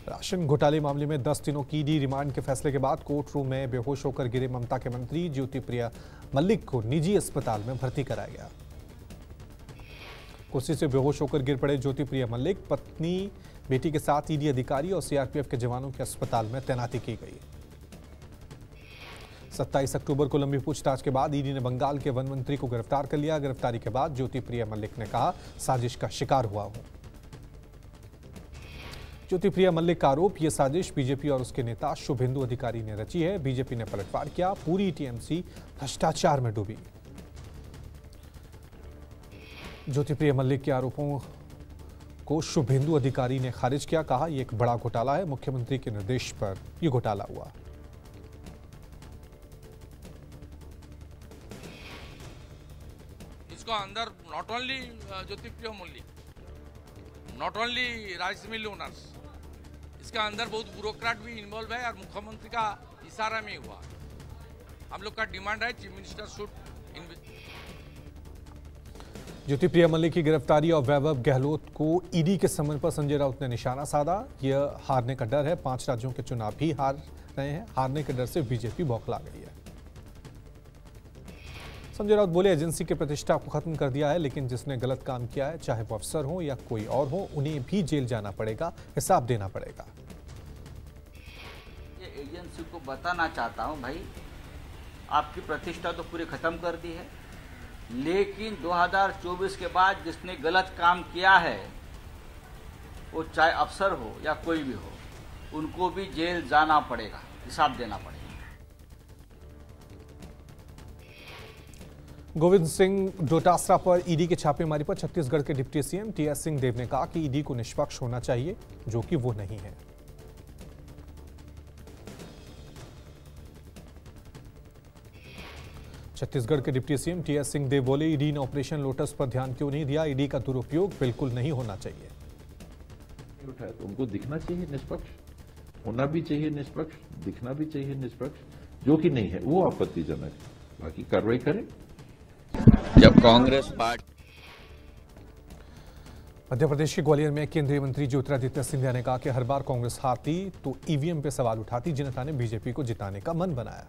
Ration घोटाले मामले में 10 दिनों की ईडी रिमांड के फैसले के बाद कोर्ट रूम में बेहोश होकर गिरे ममता के मंत्री ज्योतिप्रिया मल्लिक को निजी अस्पताल में भर्ती कराया गया। कुर्सी से बेहोश होकर गिर पड़े ज्योतिप्रिया मल्लिक पत्नी बेटी के साथ ईडी अधिकारी और सीआरपीएफ के जवानों के अस्पताल में तैनाती की गई। 27 अक्टूबर को लंबी पूछताछ के बाद ईडी ने बंगाल के वन मंत्री को गिरफ्तार कर लिया। गिरफ्तारी के बाद ज्योतिप्रिया मल्लिक ने कहा, साजिश का शिकार हुआ हूं। ज्योतिप्रिया मल्लिक का आरोप, यह साजिश बीजेपी और उसके नेता शुभेंदु अधिकारी ने रची है। बीजेपी ने पलटवार किया, पूरी टीएमसी भ्रष्टाचार में डूबी। ज्योतिप्रिया मल्लिक के आरोपों को शुभेंदु अधिकारी ने खारिज किया। कहा, यह एक बड़ा घोटाला है, मुख्यमंत्री के निर्देश पर यह घोटाला हुआ। इसको अंदर not only Jyotipriya Mallick, not only rice mill owners, इसका अंदर बहुत ब्यूरोक्रेट भी इन्वॉल्व है और मुख्यमंत्री का इशारा में हुआ। हम लोग का डिमांड है chief minister should. Jyotipriya Mallick की गिरफ्तारी और वैभव गहलोत को ईडी के समन पर संजय राउत ने निशाना साधा। यह हारने का डर है, 5 राज्यों के चुनाव भी हार रहे हैं। हारने के डर से बीजेपी बौखला गई है। संजय राउत बोले, एजेंसी की प्रतिष्ठा को खत्म कर दिया है, लेकिन जिसने गलत काम किया है, चाहे वो अफसर हो या कोई और हो, उन्हें भी जेल जाना पड़ेगा, हिसाब देना पड़ेगा। ये एजेंसी को बताना चाहता हूं, भाई आपकी प्रतिष्ठा तो पूरी खत्म कर दी है, लेकिन 2024 के बाद जिसने गलत काम किया है, वो चाहे अफसर हो या कोई भी हो, उनको भी जेल जाना पड़ेगा, हिसाब देना पड़ेगा। गोविंद सिंह डोटासरा पर ईडी के छापेमारी पर छत्तीसगढ़ के डिप्टी सीएम टीएस सिंहदेव ने कहा कि ईडी को निष्पक्ष होना चाहिए, जो कि वो नहीं है। छत्तीसगढ़ के डिप्टी सीएम टीएस सिंहदेव बोले, ईडी ने ऑपरेशन लोटस पर ध्यान क्यों नहीं दिया? ईडी का दुरुपयोग बिल्कुल नहीं होना चाहिए। उठाया तो उनको दिखना चाहिए निष्पक्ष, होना भी चाहिए निष्पक्ष, दिखना भी चाहिए निष्पक्ष, जो कि नहीं है वो आपत्तिजनक है। बाकी कार्रवाई करें। जब कांग्रेस पार्टी मध्य प्रदेश के ग्वालियर में केंद्रीय मंत्री ज्योतिरादित्य सिंधिया ने कहा कि हर बार कांग्रेस हारती तो ईवीएम पे सवाल उठाती, जनता ने बीजेपी को जिताने का मन बनाया।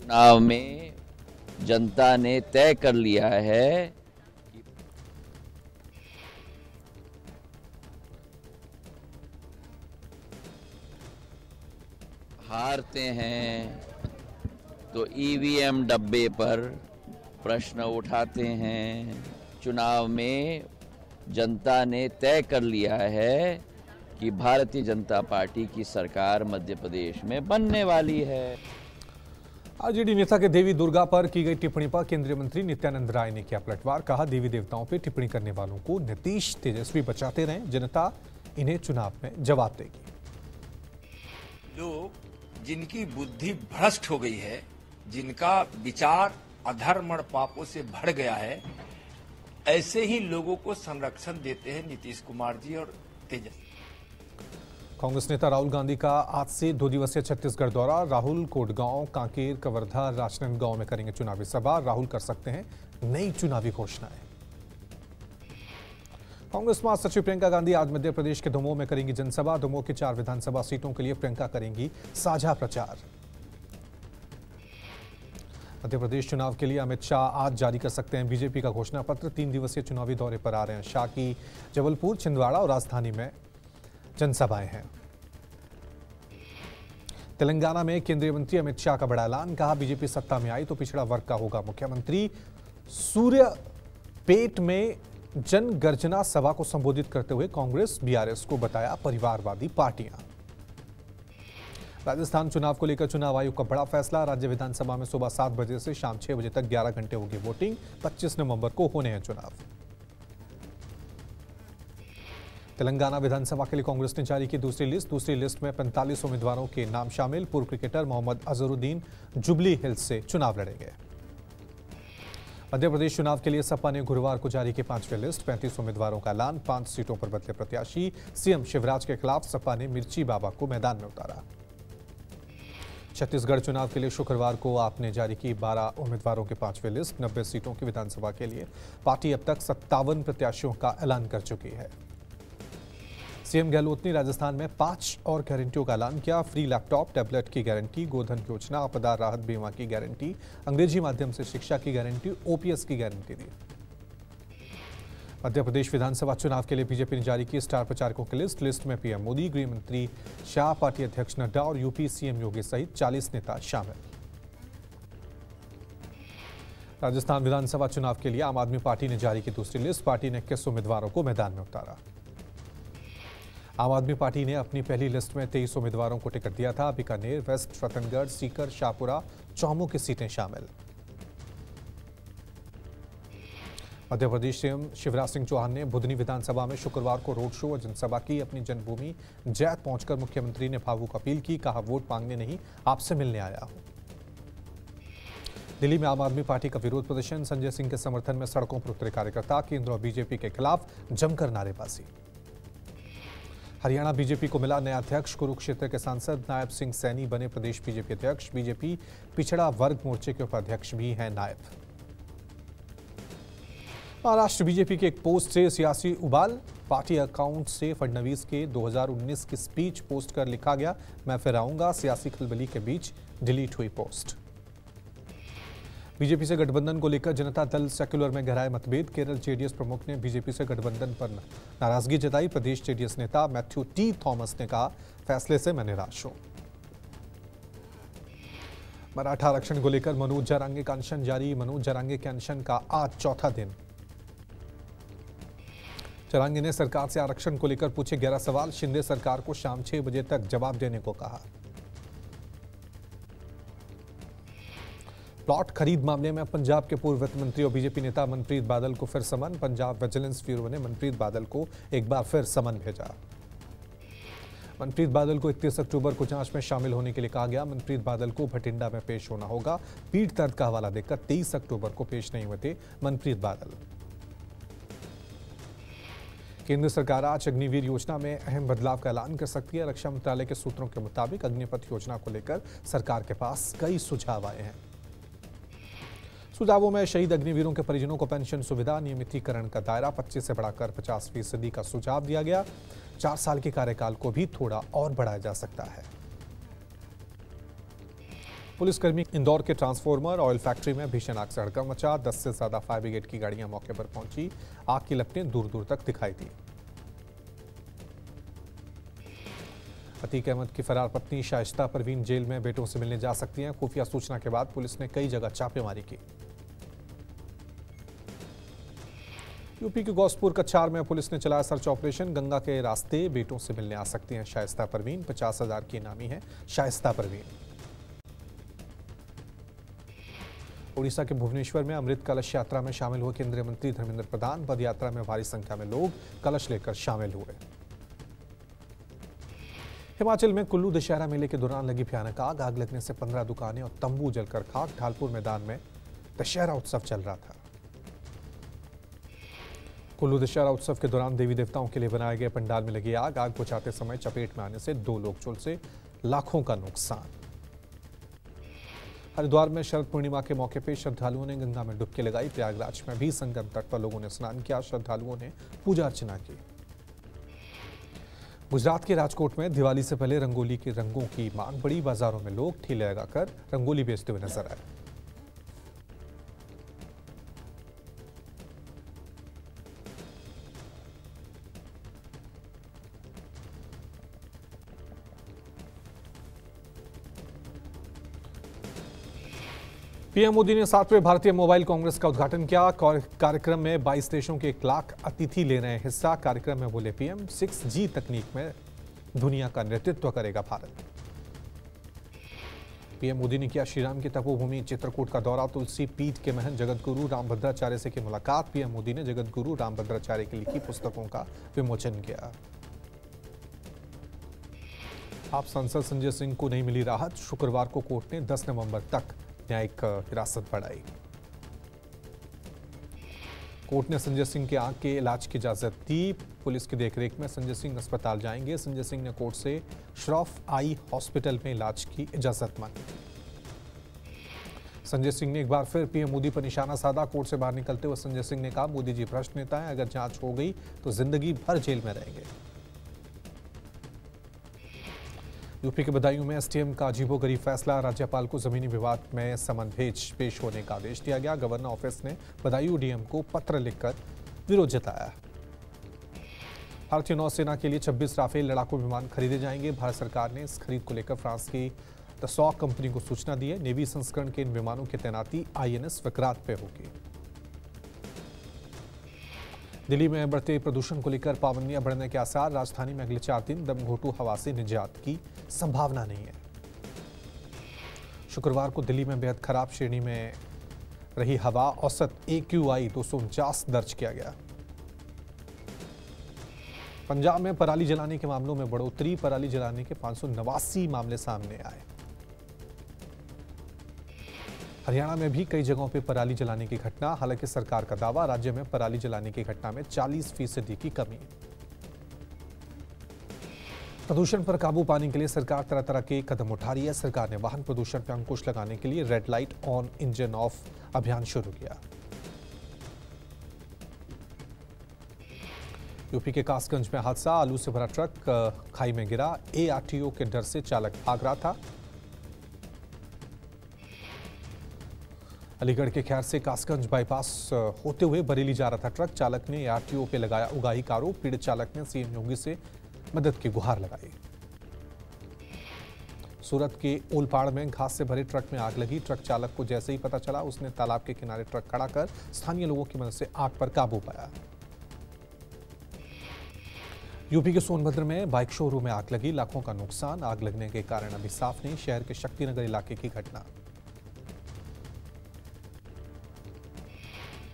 चुनाव में जनता ने तय कर लिया है कि हारते हैं तो ईवीएम डब्बे पर प्रश्न उठाते हैं। चुनाव में जनता ने तय कर लिया है कि भारतीय जनता पार्टी की सरकार मध्य प्रदेश में बनने वाली है। आरजेडी नेता के देवी दुर्गा पर की गई टिप्पणी पर केंद्रीय मंत्री नित्यानंद राय ने किया पलटवार। कहा, देवी देवताओं पर टिप्पणी करने वालों को नीतीश तेजस्वी बचाते रहें, जनता इन्हें चुनाव में जवाब देगी। लोग जिनकी बुद्धि भ्रष्ट हो गई है, जिनका विचार अधर्म और पापों से भर गया है, ऐसे ही लोगों को संरक्षण देते हैं नीतीश कुमार जी और तेजस्वी। कांग्रेस नेता राहुल गांधी का आज से 2 दिवसीय छत्तीसगढ़ दौरा। राहुल कोटगांव, कांकेर, कवर्धा, राजनांदगांव में करेंगे चुनावी सभा। राहुल कर सकते हैं नई चुनावी घोषणाएं। कांग्रेस महासचिव प्रियंका गांधी आज मध्य प्रदेश के दमोह में करेंगी जनसभा। दमोह की 4 विधानसभा सीटों के लिए प्रियंका करेंगी साझा प्रचार। मध्य प्रदेश चुनाव के लिए अमित शाह आज जारी कर सकते हैं बीजेपी का घोषणा पत्र। 3 दिवसीय चुनावी दौरे पर आ रहे हैं शाह की जबलपुर, छिंदवाड़ा और राजधानी में जनसभाएं हैं। तेलंगाना में केंद्रीय मंत्री अमित शाह का बड़ा ऐलान। कहा, बीजेपी सत्ता में आई तो पिछड़ा वर्ग का होगा मुख्यमंत्री। सूर्यपेट में जन गर्जना सभा को संबोधित करते हुए कांग्रेस बीआरएस को बताया परिवारवादी पार्टियां। राजस्थान चुनाव को लेकर चुनाव आयोग का बड़ा फैसला। राज्य विधानसभा में सुबह 7 बजे से शाम 6 बजे तक 11 घंटे होगी वोटिंग। 25 नवंबर को होने हैं चुनाव। तेलंगाना विधानसभा के लिए कांग्रेस ने जारी की दूसरी लिस्ट में 45 उम्मीदवारों के नाम शामिल। पूर्व क्रिकेटर मोहम्मद अजहरुद्दीन जुबली हिल्स से चुनाव लड़ेंगे। मध्य प्रदेश चुनाव के लिए सपा ने गुरुवार को जारी की 5वीं लिस्ट। 35 उम्मीदवारों का ऐलान, 5 सीटों पर बदले प्रत्याशी। सीएम शिवराज के खिलाफ सपा ने मिर्ची बाबा को मैदान में उतारा। छत्तीसगढ़ चुनाव के लिए शुक्रवार को आपने जारी की 12 उम्मीदवारों की 5वीं लिस्ट। 90 सीटों की विधानसभा के लिए पार्टी अब तक 57 प्रत्याशियों का ऐलान कर चुकी है। सीएम गहलोत ने राजस्थान में 5 और गारंटियों का ऐलान किया। फ्री लैपटॉप, टैबलेट की गारंटी, गोधन योजना, आपदा राहत बीमा की गारंटी, अंग्रेजी माध्यम से शिक्षा की गारंटी, ओपीएस की गारंटी दी। मध्य प्रदेश विधानसभा चुनाव के लिए बीजेपी ने जारी की स्टार प्रचारकों की लिस्ट में पीएम मोदी, गृह मंत्री शाह, पार्टी अध्यक्ष नड्डा और यूपी सीएम योगी सहित 40 नेता शामिल। राजस्थान विधानसभा चुनाव के लिए आम आदमी पार्टी ने जारी की दूसरी लिस्ट। पार्टी ने 21 उम्मीदवारों को मैदान में उतारा। आम आदमी पार्टी ने अपनी पहली लिस्ट में 23 उम्मीदवारों को टिकट दिया था। बीकानेर, वेस्ट, रतनगढ़, सीकर, शाहपुरा, चौमू की सीटें शामिल। मध्य प्रदेश सीएम शिवराज सिंह चौहान ने बुधनी विधानसभा में शुक्रवार को रोड शो और जनसभा की। अपनी जन्मभूमि जैत पहुंचकर मुख्यमंत्री ने भावुक अपील की। कहा, वोट मांगने नहीं, आपसे मिलने आया हूं। दिल्ली में आम आदमी पार्टी का विरोध प्रदर्शन। संजय सिंह के समर्थन में सड़कों पर उतरे कार्यकर्ता। केंद्र और बीजेपी के खिलाफ जमकर नारेबाजी। हरियाणा बीजेपी को मिला नया अध्यक्ष। कुरुक्षेत्र के सांसद नायब सिंह सैनी बने प्रदेश बीजेपी अध्यक्ष। बीजेपी पिछड़ा वर्ग मोर्चे के उपाध्यक्ष भी हैं नायब। महाराष्ट्र बीजेपी के एक पोस्ट से सियासी उबाल। पार्टी अकाउंट से फडणवीस के 2019 की स्पीच पोस्ट कर लिखा गया, मैं फिर आऊंगा। सियासी खलबली के बीच डिलीट हुई पोस्ट। बीजेपी से गठबंधन को लेकर जनता दल सेक्युलर में गहराए मतभेद। केरल जेडीएस प्रमुख ने बीजेपी से गठबंधन पर नाराजगी जताई। प्रदेश जेडीएस नेता मैथ्यू टी थॉमस ने कहा, फैसले से मैं निराश हूं। मराठा आरक्षण को लेकर मनोज जरांगे का अनशन जारी। मनोज जरांगे के अनशन का आज चौथा दिन। जरांगे ने सरकार से आरक्षण को लेकर पूछे 11 सवाल। शिंदे सरकार को शाम 6 बजे तक जवाब देने को कहा। प्लॉट खरीद मामले में पंजाब के पूर्व वित्त मंत्री और बीजेपी नेता मनप्रीत बादल को फिर समन। पंजाब विजिलेंस ब्यूरो ने मनप्रीत बादल को एक बार फिर समन भेजा। मनप्रीत बादल को 31 अक्टूबर को जांच में शामिल होने के लिए कहा गया। मनप्रीत बादल को भटिंडा में पेश होना होगा। पीठ दर्द का हवाला देकर 23 अक्टूबर को पेश नहीं हुए थे मनप्रीत बादल। केंद्र सरकार आज अग्निवीर योजना में अहम बदलाव का ऐलान कर सकती है। रक्षा मंत्रालय के सूत्रों के मुताबिक अग्निपथ योजना को लेकर सरकार के पास कई सुझाव आए हैं। सुझावों में शहीद अग्निवीरों के परिजनों को पेंशन सुविधा, नियमितीकरण का दायरा 25 से बढ़ाकर 50% का सुझाव दिया गया। 4 साल के कार्यकाल को भी थोड़ा और बढ़ाया जा सकता है। पुलिसकर्मी इंदौर के ट्रांसफार्मर ऑयल फैक्ट्री में भीषण आग से हड़कंप मचा। 10 से ज्यादा फायर ब्रिगेड की गाड़ियां मौके पर पहुंची। आग की लपटें दूर दूर तक दिखाई दी। अतीक अहमद की फरार पत्नी शाइस्ता परवीन जेल में बेटों से मिलने जा सकती हैं। खुफिया सूचना के बाद पुलिस ने कई जगह छापेमारी की। यूपी के गौसपुर कछार में पुलिस ने चलाया सर्च ऑपरेशन। गंगा के रास्ते बेटों से मिलने आ सकती हैं शाइस्ता परवीन। 50,000 की इनामी है शाइस्ता परवीन। ओडिशा के भुवनेश्वर में अमृत कलश यात्रा में शामिल हुए केंद्रीय मंत्री धर्मेंद्र प्रधान। पद यात्रा में भारी संख्या में लोग कलश लेकर शामिल हुए। हिमाचल में कुल्लू दशहरा मेले के दौरान लगी भयानक आग। आग लगने से 15 दुकानें और तंबू जलकर खाक। ढालपुर मैदान में दशहरा उत्सव चल रहा था। कुल्लू दशहरा उत्सव के दौरान देवी देवताओं के लिए बनाए गए पंडाल में लगी आग। आग बुझाते समय चपेट में आने से 2 लोग झुलसे। लाखों का नुकसान। हरिद्वार में शरद पूर्णिमा के मौके पर श्रद्धालुओं ने गंगा में डुबकी लगाई। प्रयागराज में भी संगम तट पर लोगों ने स्नान किया। श्रद्धालुओं ने पूजा अर्चना की। गुजरात के राजकोट में दिवाली से पहले रंगोली के रंगों की मांग बढ़ी। बाजारों में लोग ठेले लगाकर रंगोली बेचते हुए नजर आए। पीएम मोदी ने 7वें भारतीय मोबाइल कांग्रेस का उद्घाटन किया। कार्यक्रम में 22 देशों के 1 लाख अतिथि ले रहे हैं हिस्सा। कार्यक्रम में बोले पीएम, 6G तकनीक में दुनिया का नेतृत्व करेगा भारत। पीएम मोदी ने किया श्रीराम की तपोभूमि चित्रकूट का दौरा। तुलसी पीठ के महंत जगतगुरु रामभद्राचार्य से की मुलाकात। पीएम मोदी ने जगतगुरु रामभद्राचार्य की लिखी पुस्तकों का विमोचन किया। आप सांसद संजय सिंह को नहीं मिली राहत। शुक्रवार को कोर्ट ने 10 नवंबर तक न्यायिक हिरासत बढ़ाई। कोर्ट ने संजय सिंह के आंख के इलाज की इजाजत दी। पुलिस की देखरेख में संजय सिंह अस्पताल जाएंगे। संजय सिंह ने कोर्ट से श्रॉफ आई हॉस्पिटल में इलाज की इजाजत मांगी थी। संजय सिंह ने एक बार फिर पीएम मोदी पर निशाना साधा। कोर्ट से बाहर निकलते हुए संजय सिंह ने कहा, मोदी जी भ्रष्ट नेता हैं। अगर जांच हो गई तो जिंदगी भर जेल में रहेंगे। यूपी के बदायूं में एसडीएम का अजीबोगरीब फैसला, राज्यपाल को जमीनी विवाद में समन पेश होने का आदेश दिया गया। गवर्नर ऑफिस ने बदायूं डीएम को पत्र लिखकर विरोध जताया। भारतीय नौसेना के लिए 26 राफेल लड़ाकू विमान खरीदे जाएंगे। भारत सरकार ने इस खरीद को लेकर फ्रांस की दसॉ कंपनी को सूचना दी है। नेवी संस्करण के इन विमानों की तैनाती आईएनएस विक्रांत पे होगी। दिल्ली में बढ़ते प्रदूषण को लेकर पाबंदियां बढ़ने के आसार, राजधानी में अगले 4 दिन दमघोटू हवा से निजात की संभावना नहीं है। शुक्रवार को दिल्ली में बेहद खराब श्रेणी में रही हवा, औसत AQI 249 दर्ज किया गया। पंजाब में पराली जलाने के मामलों में बढ़ोतरी, पराली जलाने के 589 मामले सामने आए। हरियाणा में भी कई जगहों पर पराली जलाने की घटना, हालांकि सरकार का दावा, राज्य में पराली जलाने की घटना में 40% की कमी। प्रदूषण पर काबू पाने के लिए सरकार तरह तरह के कदम उठा रही है। सरकार ने वाहन प्रदूषण पर अंकुश लगाने के लिए red light on engine of अभियान शुरू किया। यूपी के कासगंज में हादसा, आलू से भरा ट्रक खाई में गिरा। ARTO के डर से चालक भाग रहा था। अलीगढ़ के खैर से कासगंज बाईपास होते हुए बरेली जा रहा था ट्रक, चालक ने ARTO पे लगाया उगाही का आरोप। पीड़ित चालक ने सीएम योगी से मदद की गुहार लगाई। सूरत के ओलपाड़ में घास से भरे ट्रक में आग लगी। ट्रक चालक को जैसे ही पता चला, उसने तालाब के किनारे ट्रक खड़ा कर स्थानीय लोगों की मदद से आग पर काबू पाया। यूपी के सोनभद्र में बाइक शोरूम में आग लगी, लाखों का नुकसान। आग लगने के कारण अभी साफ नहीं। शहर के शक्तिनगर इलाके की घटना।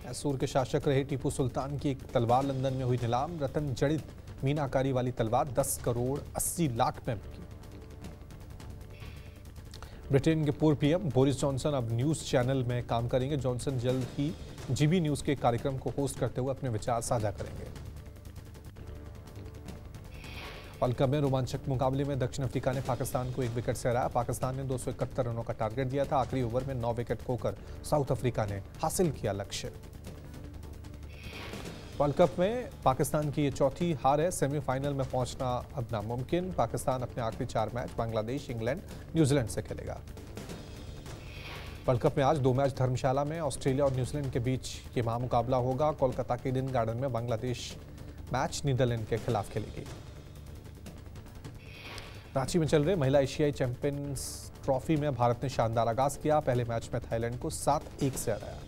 मैसूर के शासक रहे टीपू सुल्तान की एक तलवार लंदन में हुई नीलाम। रतन जड़ित मीनाकारी वाली तलवार 10 करोड़ 80 लाख में बिकी। ब्रिटेन के पूर्व पीएम बोरिस जॉनसन अब न्यूज चैनल में काम करेंगे। जॉनसन जल्द ही GB न्यूज के कार्यक्रम को होस्ट करते हुए अपने विचार साझा करेंगे। वर्ल्ड कप में रोमांचक मुकाबले में दक्षिण अफ्रीका ने पाकिस्तान को 1 विकेट से हराया। पाकिस्तान ने 271 रनों का टारगेट दिया था। आखिरी ओवर में 9 विकेट खोकर साउथ अफ्रीका ने हासिल किया लक्ष्य। वर्ल्ड कप में पाकिस्तान की ये चौथी हार है। सेमीफाइनल में पहुंचना अब नामुमकिन। पाकिस्तान अपने आखिरी 4 मैच बांग्लादेश, इंग्लैंड, न्यूजीलैंड से खेलेगा। वर्ल्ड कप में आज 2 मैच धर्मशाला में ऑस्ट्रेलिया और न्यूजीलैंड के बीच ये महामुकाबला होगा। कोलकाता के ईडन गार्डन में बांग्लादेश मैच नीदरलैंड के खिलाफ खेलेगी। रांची में चल रहे महिला एशियाई चैंपियंस ट्रॉफी में भारत ने शानदार आगाज किया। पहले मैच में थाईलैंड को 7-1 से हराया।